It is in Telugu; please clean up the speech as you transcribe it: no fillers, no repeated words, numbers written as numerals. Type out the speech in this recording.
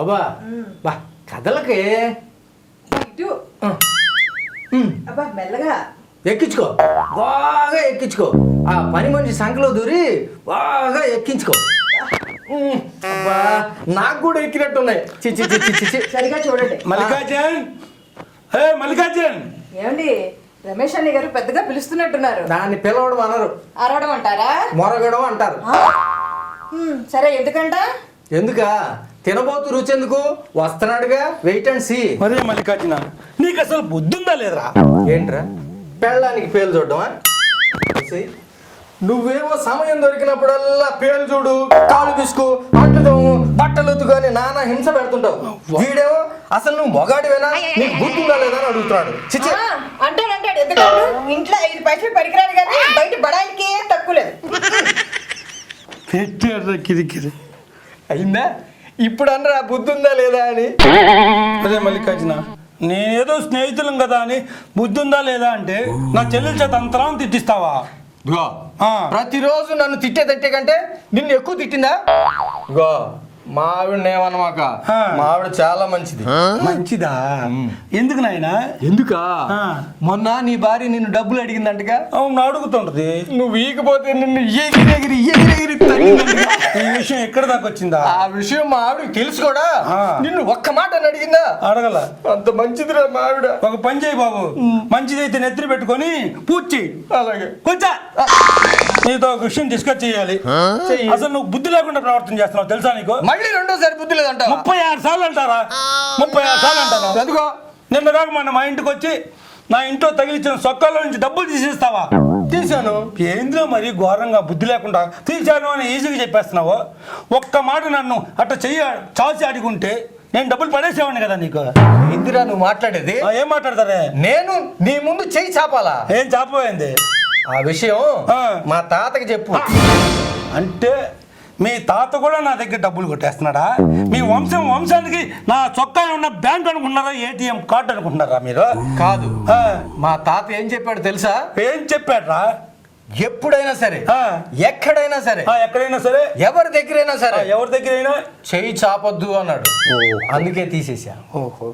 శోభా బా కథలకే ఇటు అబ్బా మెల్లగా ఎక్కించుకో బాగా ఎక్కించుకో ఆ పని మనిషి సంఖలో దూరి బాగా ఎక్కించుకో అబ్బా నాకు కూడా ఎక్కినట్టున్నాయి చిచ్చి చిచ్చి చిచ్చి సరిగా చూడండి. మల్లికార్జున్ మల్లికార్జున్ ఏమండి రమేష్ అన్నయ్య గారు పెద్దగా పిలుస్తున్నట్టున్నారు. దాన్ని పిలవడం అనరు, అరవడం అంటారా? మొరగడం అంటారు. సరే ఎందుకంట? ఎందుక తినబోతు రుచి ఎందుకు వస్తున్నాడుగా, వెయిట్ అండ్ సీ. మరే మల్లికార్జున నీకు అసలు బుద్ధుందా లేదురా? ఏంట్రా పెళ్ళానికి పేలు చూడటమా? నువ్వేమో సమయం దొరికినప్పుడల్లా పేలు చూడు, కాలు పిసుకు, అంటుతావు, బట్టలు ఉతుకొని నానా హింస పెడుతుంటావు. వీడేమో అసలు నువ్వు మొగాడివేనా, నీకు బుద్ధుందా లేదా అని అడుగుతున్నాడు. చిచ్చి అంటాడు ఎందుకంటే ఇంట్లో 5 పైసలు పనికిరాడు కానీ బయట బడాయికి తక్కువ లేదు. పెట్టారా కిరికిరి అయిందా? ఇప్పుడు అనరా బుద్ధుందా లేదా అని. అదే మల్లికార్జున నేనేదో స్నేహితులం కదా అని బుద్ధుందా లేదా అంటే నా చెల్లెల చేత అంతరం తిట్టిస్తావా? ప్రతిరోజు నన్ను తిట్టే కంటే నిన్ను ఎక్కువ తిట్టిందా? గో మా ఆవిడ ఏమన్నమాక, మా ఆవిడ చాలా మంచిది. మంచిదా? ఎందుకు నాయనా? ఎందుకా? మొన్న నీ భార్య నిన్ను డబ్బులు అడిగిందంటగా. అవును అడుగుతుంటది. నువ్వు ఈకపోతే నిన్ను ఎగిరెగిరి తగ్గిందంటగా. ఈ విషయం ఎక్కడ దాకా వచ్చిందా? ఆ విషయం మా ఆవిడకి తెలుసు కూడా. నిన్ను ఒక్క మాట అని అడిగిందా? అడగల. అంత మంచిదిరా మా ఆవిడ. ఒక పని చేయి బాబు, మంచిదైతే నెత్తిరి పెట్టుకొని పూజ చెయ్యి. అలాగే కొంచెం నీతో ఒక విషయం డిస్కస్ చేయాలి. అసలు నువ్వు బుద్ధి లేకుండా ప్రవర్తన చేస్తున్నావు తెలుసా నీకు? మళ్ళీ రెండోసారి బుద్ధి లేదంట. 36 సార్లు అంటారా? 36 సార్లు అంటారా? ఎందుకో నిన్న కాక మొన్న మా ఇంటికి వచ్చి నా ఇంట్లో తగిలించిన సొక్కల్లో నుంచి డబ్బులు తీసేస్తావా? తీసాను. ఏంద్రో మరి ఘోరంగా బుద్ధి లేకుండా తీశాను అని ఈజీగా చెప్పేస్తున్నావు. ఒక్క మాట నన్ను అట్లా చాచి అడుగుంటే నేను డబ్బులు పడేసేవాడిని కదా నీకు. ఇందిరా నువ్వు మాట్లాడేది? ఏం మాట్లాడతారే? నేను నీ ముందు చెయ్యి చాపాలా? ఏం చాపోయింది? ఆ విషయం మా తాతకి చెప్పు. అంటే మీ తాత కూడా నా దగ్గర డబ్బులు కొట్టేస్తున్నాడా? మీ వంశానికి నా చొక్కా ఉన్న బ్యాంక్ అనుకుంటున్నారా, ఏటీఎం కార్డు అనుకుంటున్నారా మీరు? కాదు, మా తాత ఏం చెప్పాడు తెలుసా? ఏం చెప్పాడ్రా? ఎప్పుడైనా సరే, ఎక్కడైనా సరే, ఎక్కడైనా సరే, ఎవరి దగ్గరైనా సరే, ఎవరి దగ్గరైనా చెయ్యి చాపొద్దు అన్నాడు. అందుకే తీసేసా. ఓహో